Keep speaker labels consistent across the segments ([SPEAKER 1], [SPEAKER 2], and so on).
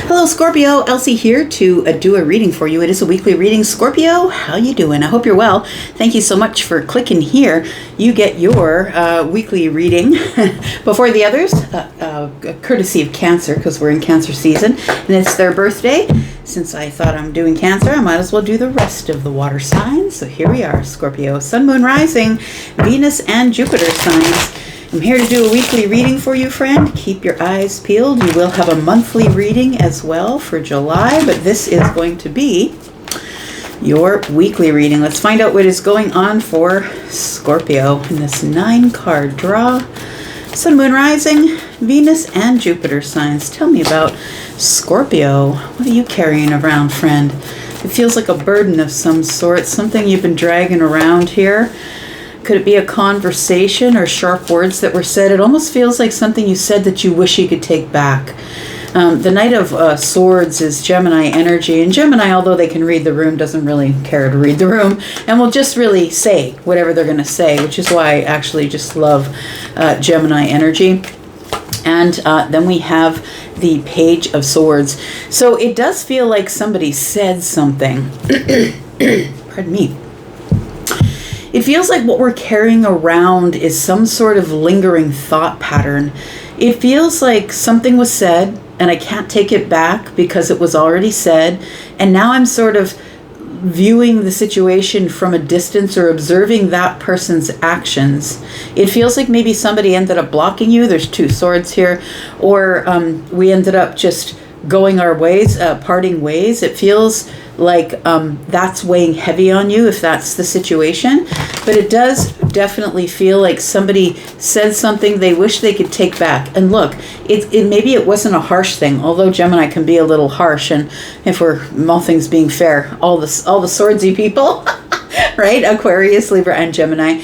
[SPEAKER 1] Hello Scorpio, Elsie here to do a reading for you. It is a weekly reading. Scorpio, how you doing? I hope you're well. Thank you so much for clicking here. You get your weekly reading before the others, courtesy of Cancer, because we're in Cancer season and it's their birthday. Since I thought I'm doing Cancer, I might as well do the rest of the water signs. So here we are, Scorpio, Sun, Moon, Rising, Venus, and Jupiter signs. I'm here to do a weekly reading for you, friend. Keep your eyes peeled. You will have a monthly reading as well for July, but this is going to be your weekly reading. Let's find out what is going on for Scorpio in this 9-card draw. Sun, Moon, Rising, Venus, and Jupiter signs. Tell me about Scorpio. What are you carrying around, friend? It feels like a burden of some sort, something you've been dragging around here. Could it be a conversation or sharp words that were said? It almost feels like something you said that you wish you could take back. The Knight of Swords is Gemini energy. And Gemini, although they can read the room, doesn't really care to read the room. And will just really say whatever they're going to say, which is why I actually just love Gemini energy. And then we have the Page of Swords. So it does feel like somebody said something. Pardon me. It feels like what we're carrying around is some sort of lingering thought pattern. It feels like something was said and I can't take it back because it was already said. And now I'm sort of viewing the situation from a distance or observing that person's actions. It feels like maybe somebody ended up blocking you. There's 2 swords here. Or we ended up just going our ways, parting ways. It feels like that's weighing heavy on you if that's the situation. But it does definitely feel like somebody said something they wish they could take back. And look, it maybe it wasn't a harsh thing, although Gemini can be a little harsh. And if we're all things being fair, all the swordsy people, right? Aquarius, Libra, and Gemini.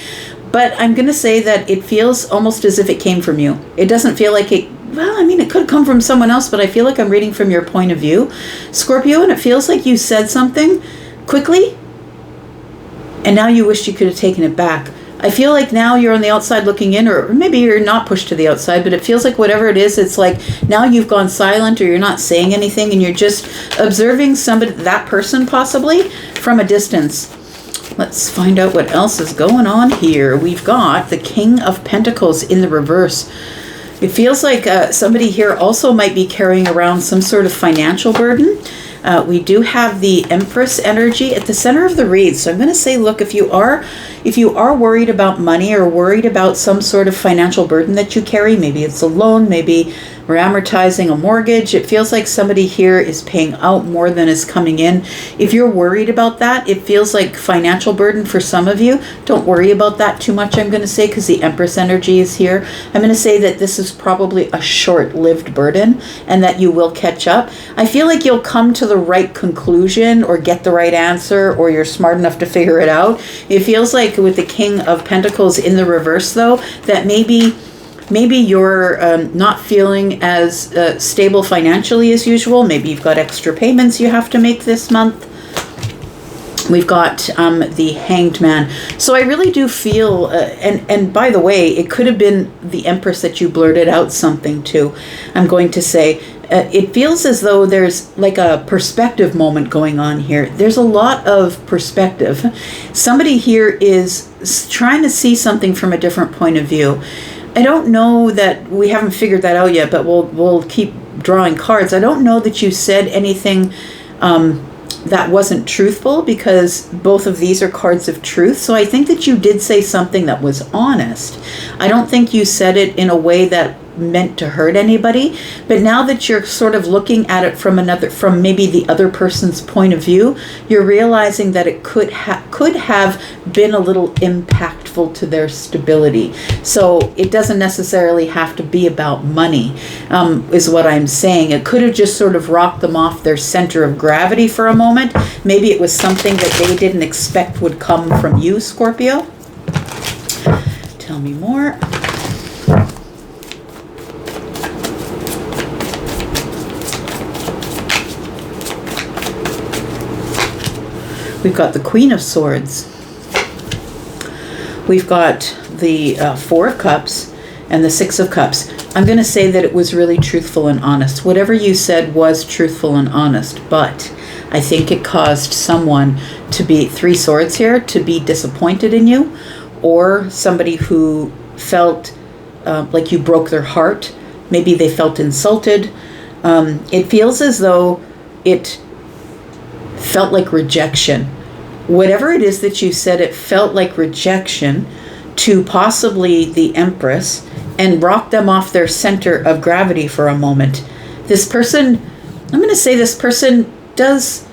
[SPEAKER 1] But I'm going to say that it feels almost as if it came from you. It doesn't feel like it. Well, I mean, it could come from someone else, but I feel like I'm reading from your point of view, Scorpio, and it feels like you said something quickly, and now you wish you could have taken it back. I feel like now you're on the outside looking in, or maybe you're not pushed to the outside, but it feels like whatever it is, it's like now you've gone silent or you're not saying anything, and you're just observing somebody, that person possibly, from a distance. Let's find out what else is going on here. We've got the King of Pentacles in the reverse. It feels like somebody here also might be carrying around some sort of financial burden. We do have the Empress energy at the center of the read. So I'm going to say, look, if you are worried about money or worried about some sort of financial burden that you carry, maybe it's a loan, maybe we're amortizing a mortgage. It feels like somebody here is paying out more than is coming in. If you're worried about that, it feels like financial burden for some of you. Don't worry about that too much, I'm going to say, because the Empress energy is here. I'm going to say that this is probably a short-lived burden and that you will catch up. I feel like you'll come to the right conclusion or get the right answer, or you're smart enough to figure it out. It feels like with the King of Pentacles in the reverse, though, that maybe you're not feeling as stable financially as usual. Maybe you've got extra payments you have to make this month. We've got the Hanged Man. So I really do feel, and by the way, it could have been the Empress that you blurted out something to. I'm going to say, it feels as though there's like a perspective moment going on here. There's a lot of perspective. Somebody here is trying to see something from a different point of view. I don't know that we haven't figured that out yet, but we'll keep drawing cards. I don't know that you said anything that wasn't truthful, because both of these are cards of truth. So I think that you did say something that was honest. I don't think you said it in a way that meant to hurt anybody, but now that you're sort of looking at it from maybe the other person's point of view, you're realizing that it could have been a little impactful to their stability. So it doesn't necessarily have to be about money, is what I'm saying. It could have just sort of rocked them off their center of gravity for a moment. Maybe it was something that they didn't expect would come from you, Scorpio. Tell me more. We've got the Queen of Swords. We've got the Four of Cups and the Six of Cups. I'm going to say that it was really truthful and honest. Whatever you said was truthful and honest, but I think it caused someone to be, 3 swords here, to be disappointed in you, or somebody who felt like you broke their heart. Maybe they felt insulted. It feels as though it felt like rejection. Whatever it is that you said, it felt like rejection to possibly the Empress, and rocked them off their center of gravity for a moment. This person, I'm going to say this person does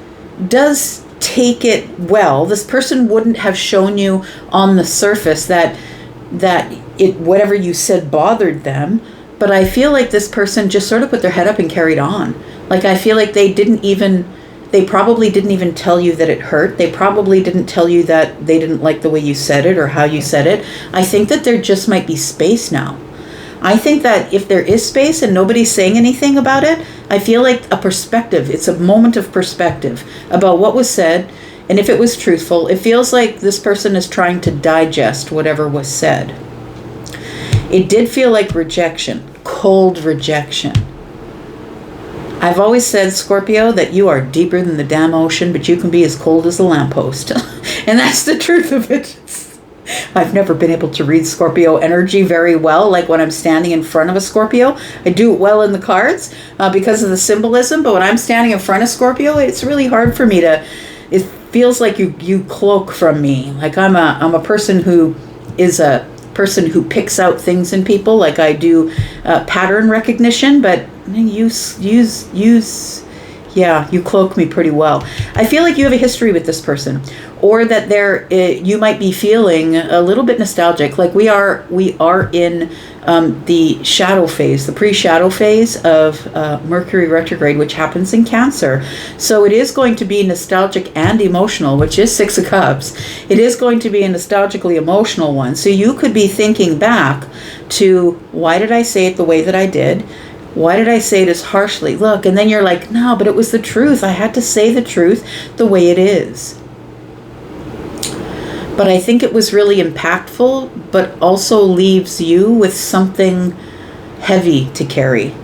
[SPEAKER 1] take it well. This person wouldn't have shown you on the surface that it, whatever you said, bothered them. But I feel like this person just sort of put their head up and carried on. Like, I feel like they probably didn't even tell you that it hurt. They probably didn't tell you that they didn't like the way you said it or how you said it. I think that there just might be space now. I think that if there is space and nobody's saying anything about it, I feel like a perspective, it's a moment of perspective about what was said, and if it was truthful, it feels like this person is trying to digest whatever was said. It did feel like rejection, cold rejection. I've always said, Scorpio, that you are deeper than the damn ocean, but you can be as cold as a lamppost. And that's the truth of it. I've never been able to read Scorpio energy very well. Like when I'm standing in front of a Scorpio, I do it well in the cards because of the symbolism. But when I'm standing in front of Scorpio, it's really hard for me to, it feels like you cloak from me. Like I'm a person who is a person who picks out things in people. Like I do pattern recognition, but you cloak me pretty well. I feel like you have a history with this person, or that you might be feeling a little bit nostalgic. Like we are in the shadow phase, the pre-shadow phase of Mercury retrograde, which happens in Cancer. So it is going to be nostalgic and emotional, which is 6 of Cups. It is going to be a nostalgically emotional one. So you could be thinking back to, why did I say it the way that I did? Why did I say it as harshly? Look, and then you're like, no, but it was the truth. I had to say the truth the way it is. But I think it was really impactful, but also leaves you with something heavy to carry.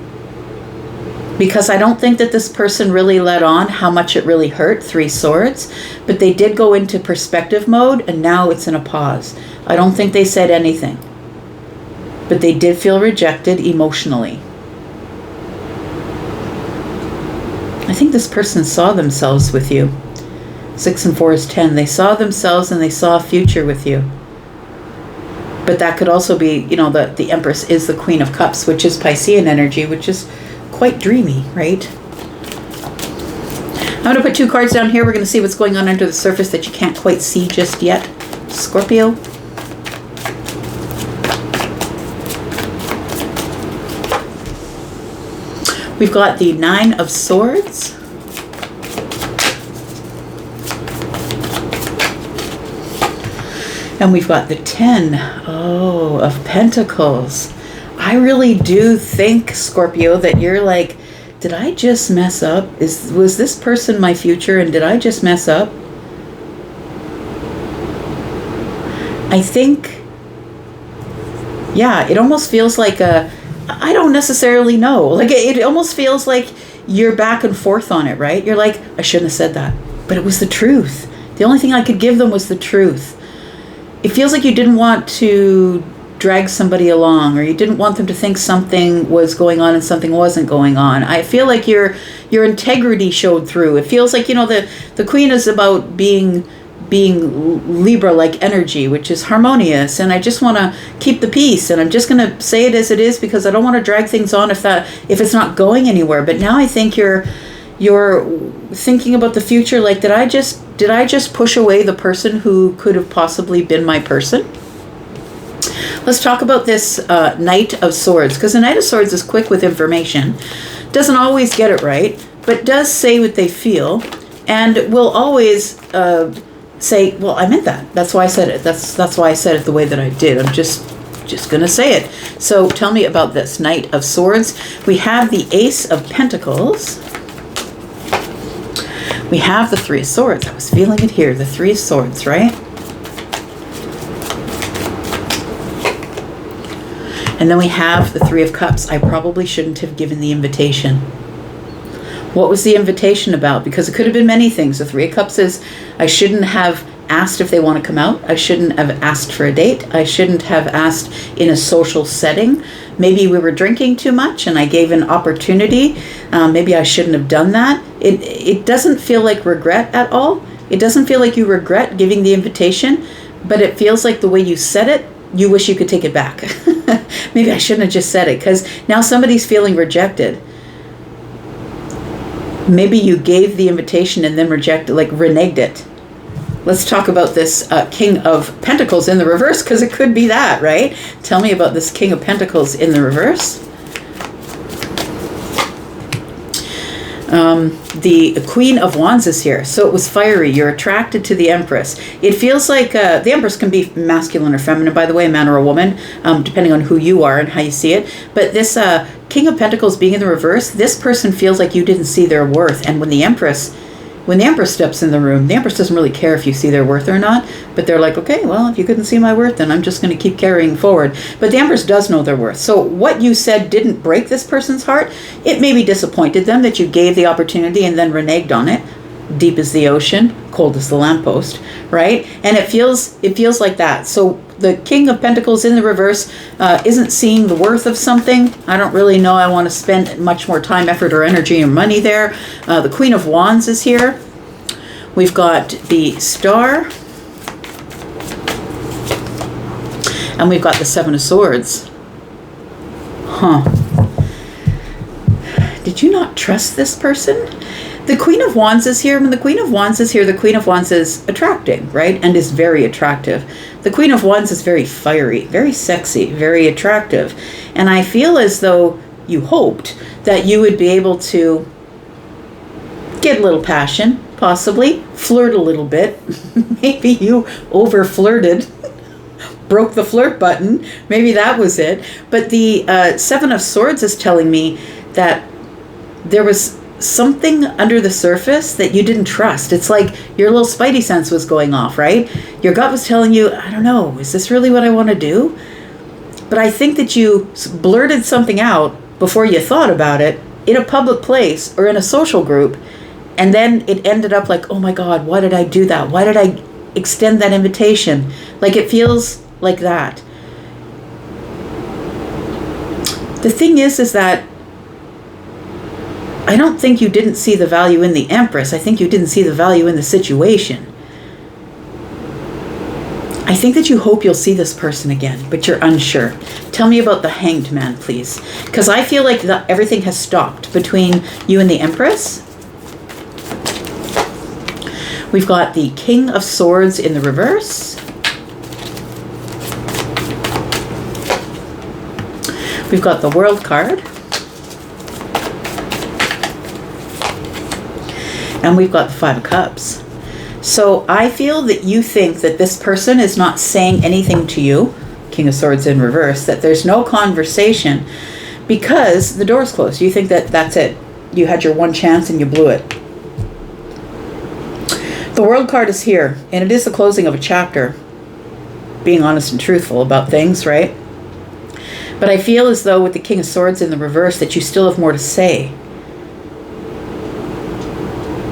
[SPEAKER 1] Because I don't think that this person really let on how much it really hurt, 3 swords, but they did go into perspective mode, and now it's in a pause. I don't think they said anything, but they did feel rejected emotionally. I think this person saw themselves with you. 6 and 4 is 10. They saw themselves and they saw a future with you. But that could also be, the Empress is the Queen of Cups, which is Piscean energy, which is quite dreamy, right? I'm going to put 2 cards down here. We're going to see what's going on under the surface that you can't quite see just yet. Scorpio. We've got the 9 of Swords. And we've got the 10 of Pentacles. I really do think, Scorpio, that you're like, did I just mess up? Was this person my future, and did I just mess up? I think, it almost feels like I don't necessarily know. Like it almost feels like you're back and forth on it, right? You're like, I shouldn't have said that, but it was the truth. The only thing I could give them was the truth. It feels like you didn't want to drag somebody along, or you didn't want them to think something was going on and something wasn't going on. I feel like your integrity showed through. It feels like, the Queen is about being Libra-like energy, which is harmonious, and I just want to keep the peace, and I'm just going to say it as it is because I don't want to drag things on if it's not going anywhere. But now I think you're thinking about the future, like, did I just push away the person who could have possibly been my person? Let's talk about this Knight of Swords, because the Knight of Swords is quick with information, doesn't always get it right, but does say what they feel, and will always say, well, I meant that. That's why I said it. That's why I said it the way that I did. I'm just gonna say it. So tell me about this Knight of Swords. We have the Ace of Pentacles. We have the 3 of Swords. I was feeling it here. The 3 of Swords, right? And then we have the Three of Cups. I probably shouldn't have given the invitation. What was the invitation about? Because it could have been many things. The Three of Cups is, I shouldn't have asked if they want to come out. I shouldn't have asked for a date. I shouldn't have asked in a social setting. Maybe we were drinking too much and I gave an opportunity. Maybe I shouldn't have done that. It doesn't feel like regret at all. It doesn't feel like you regret giving the invitation, but it feels like the way you said it, you wish you could take it back. Maybe I shouldn't have just said it, because now somebody's feeling rejected. Maybe you gave the invitation and then rejected, like reneged it. Let's talk about this King of Pentacles in the reverse, because it could be that, right? Tell me about this King of Pentacles in the reverse. The Queen of Wands is here. So it was fiery. You're attracted to the Empress. It feels like the Empress can be masculine or feminine, by the way, a man or a woman, depending on who you are and how you see it. But this King of Pentacles being in the reverse, this person feels like you didn't see their worth. And when the Empress steps in the room, the Empress doesn't really care if you see their worth or not, but they're like, okay, well, if you couldn't see my worth, then I'm just going to keep carrying forward. But the Empress does know their worth. So what you said didn't break this person's heart. It maybe disappointed them that you gave the opportunity and then reneged on it. Deep as the ocean, cold as the lamppost, right? And it feels like that. So the King of Pentacles in the reverse isn't seeing the worth of something. I don't really know I want to spend much more time, effort, or energy or money there. The Queen of Wands is here. We've got the Star. And we've got the Seven of Swords. Huh. Did you not trust this person? The Queen of Wands is here. When the Queen of Wands is here, the Queen of Wands is attracting, right? And is very attractive. The Queen of Wands is very fiery, very sexy, very attractive. And I feel as though you hoped that you would be able to get a little passion, possibly, flirt a little bit. Maybe you over-flirted, broke the flirt button. Maybe that was it. But the Seven of Swords is telling me that there was something under the surface that you didn't trust. It's like your little spidey sense was going off, right? Your gut was telling you, I don't know, is this really what I want to do? But I think that you blurted something out before you thought about it in a public place or in a social group, and then it ended up like, oh my God, why did I do that? Why did I extend that invitation? Like, it feels like that. The thing is that I don't think you didn't see the value in the Empress. I think you didn't see the value in the situation. I think that you hope you'll see this person again, but you're unsure. Tell me about the Hanged Man, please. Because I feel like everything has stopped between you and the Empress. We've got the King of Swords in the reverse. We've got the World card. And we've got the Five of Cups. So I feel that you think that this person is not saying anything to you, King of Swords in reverse, that there's no conversation because the door's closed. You think that that's it. You had your one chance and you blew it. The World card is here, and it is the closing of a chapter. Being honest and truthful about things, right? But I feel as though with the King of Swords in the reverse that you still have more to say.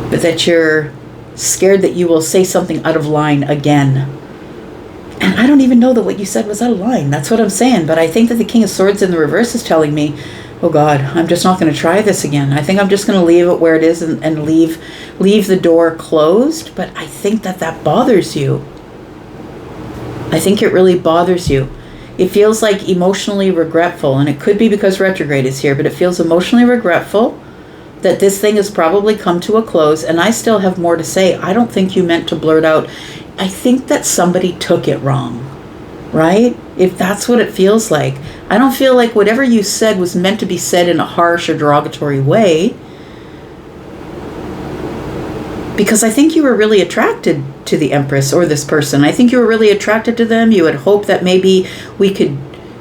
[SPEAKER 1] But that you're scared that you will say something out of line again. And I don't even know that what you said was out of line. That's what I'm saying. But I think that the King of Swords in the reverse is telling me, oh God, I'm just not going to try this again. I think I'm just going to leave it where it is and leave the door closed. But I think that bothers you. I think it really bothers you. It feels like emotionally regretful. And it could be because retrograde is here. But it feels emotionally regretful that this thing has probably come to a close, and I still have more to say. I don't think you meant to blurt out. I think that somebody took it wrong, right? If that's what it feels like. I don't feel like whatever you said was meant to be said in a harsh or derogatory way, because I think you were really attracted to the Empress or this person. I think you were really attracted to them. You had hoped that maybe we could,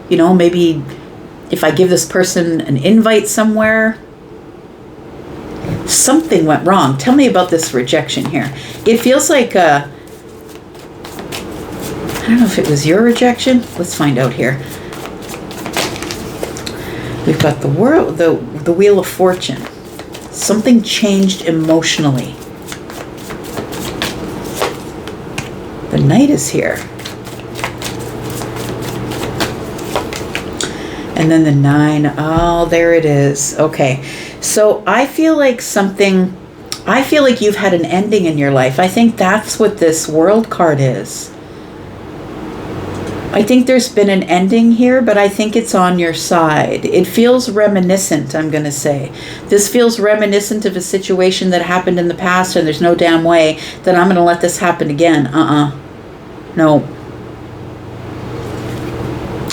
[SPEAKER 1] maybe if I give this person an invite somewhere. Something went wrong. Tell me about this rejection here. It feels like, I don't know if it was your rejection. Let's find out here. We've got the world, the Wheel of Fortune. Something changed emotionally. The Knight is here. And then the 9. Oh, there it is. Okay. So I feel like you've had an ending in your life. I think that's what this World card is. I think there's been an ending here, but I think it's on your side. It feels reminiscent, I'm going to say. This feels reminiscent of a situation that happened in the past, and there's no damn way that I'm going to let this happen again. No.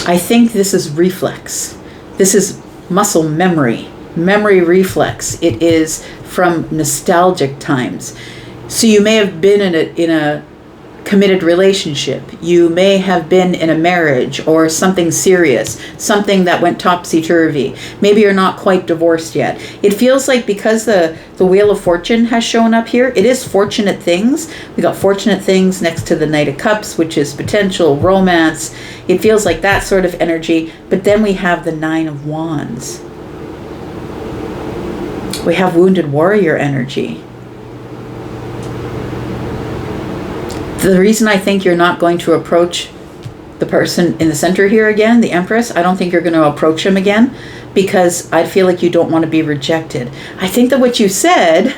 [SPEAKER 1] I think this is reflex. This is muscle memory. Memory reflex. It is from nostalgic times. So you may have been in a committed relationship. You may have been in a marriage or something serious, something that went topsy-turvy. Maybe you're not quite divorced yet. It feels like because the Wheel of Fortune has shown up here, it is fortunate things. We got fortunate things next to the Knight of Cups, which is potential romance. It feels like that sort of energy. But then we have the 9 of Wands. We have wounded warrior energy. The reason I think you're not going to approach the person in the center here again, the Empress, I don't think you're going to approach him again because I feel like you don't want to be rejected. I think that what you said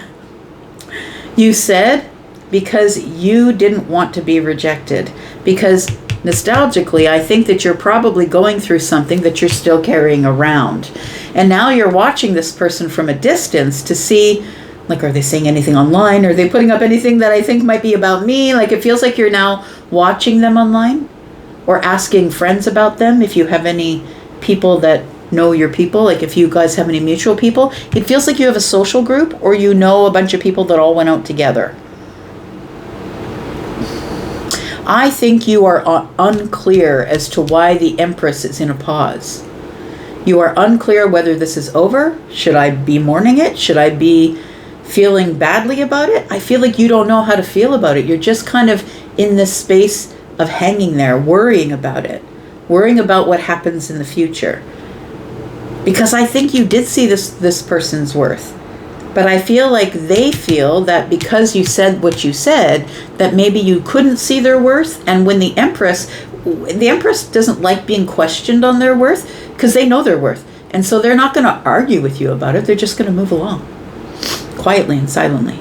[SPEAKER 1] because you didn't want to be rejected. Because nostalgically, I think that you're probably going through something that you're still carrying around. And now you're watching this person from a distance to see, like, are they saying anything online? Are they putting up anything that I think might be about me? Like, it feels like you're now watching them online or asking friends about them. If you have any people that know your people, like if you guys have any mutual people, it feels like you have a social group or you know a bunch of people that all went out together. I think you are unclear as to why the Empress is in a pause. You are unclear whether this is over. Should I be mourning it? Should I be feeling badly about it? I feel like you don't know how to feel about it. You're just kind of in this space of hanging there, worrying about it, worrying about what happens in the future. Because I think you did see this person's worth. But I feel like they feel that because you said what you said, that maybe you couldn't see their worth. And when the Empress doesn't like being questioned on their worth because they know their worth. And so they're not going to argue with you about it. They're just going to move along quietly and silently.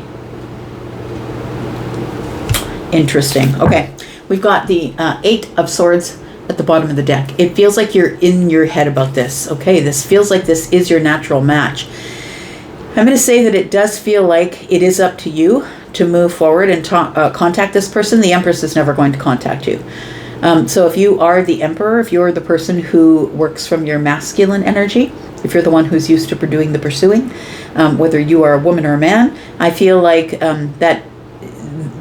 [SPEAKER 1] Interesting. Okay, we've got the 8 of Swords at the bottom of the deck. It feels like you're in your head about this. Okay, this feels like this is your natural match. I'm going to say that it does feel like it is up to you to move forward and contact this person. The Empress is never going to contact you. So if you are the Emperor, if you're the person who works from your masculine energy, if you're the one who's used to doing the pursuing, whether you are a woman or a man, I feel like that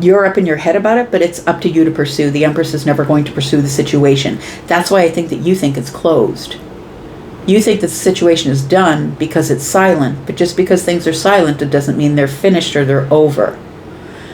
[SPEAKER 1] you're up in your head about it, but it's up to you to pursue. The Empress is never going to pursue the situation. That's why I think that you think it's closed. You think that the situation is done because it's silent, but just because things are silent, it doesn't mean they're finished or they're over.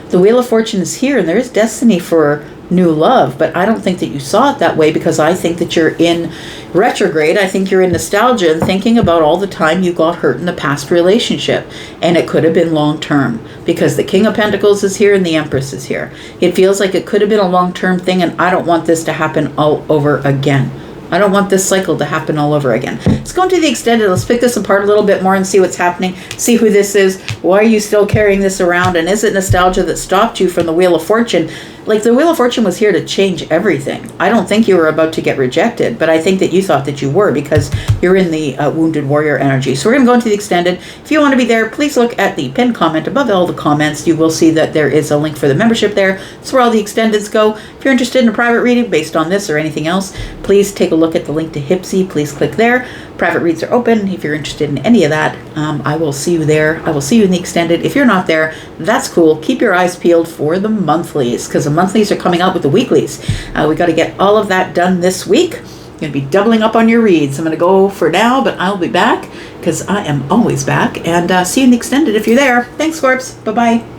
[SPEAKER 1] The Wheel of Fortune is here, and there is destiny for new love, but I don't think that you saw it that way because I think that you're in retrograde. I think you're in nostalgia and thinking about all the time you got hurt in the past relationship, and it could have been long term because the King of Pentacles is here and the Empress is here. It feels like it could have been a long-term thing, and I don't want this to happen all over again. I don't want this cycle to happen all over again. Let's go into the extended. Let's pick this apart a little bit more and see what's happening. See who this is. Why are you still carrying this around? And is it nostalgia that stopped you from the Wheel of Fortune? Like, the Wheel of Fortune was here to change everything. I don't think you were about to get rejected, but I think that you thought that you were because you're in the wounded warrior energy. So we're going to go into the extended. If you want to be there, please look at the pinned comment above all the comments. You will see that there is a link for the membership there. That's where all the extendeds go. If you're interested in a private reading based on this or anything else, please take a look at the link to Hypsee. Please click there. Private reads are open. If you're interested in any of that, I will see you there. I will see you in the extended. If you're not there, that's cool. Keep your eyes peeled for the monthlies because the monthlies are coming out with the weeklies. We got to get all of that done this week. I'm going to be doubling up on your reads. I'm going to go for now, but I'll be back because I am always back. And see you in the extended if you're there. Thanks, Scorps. Bye-bye.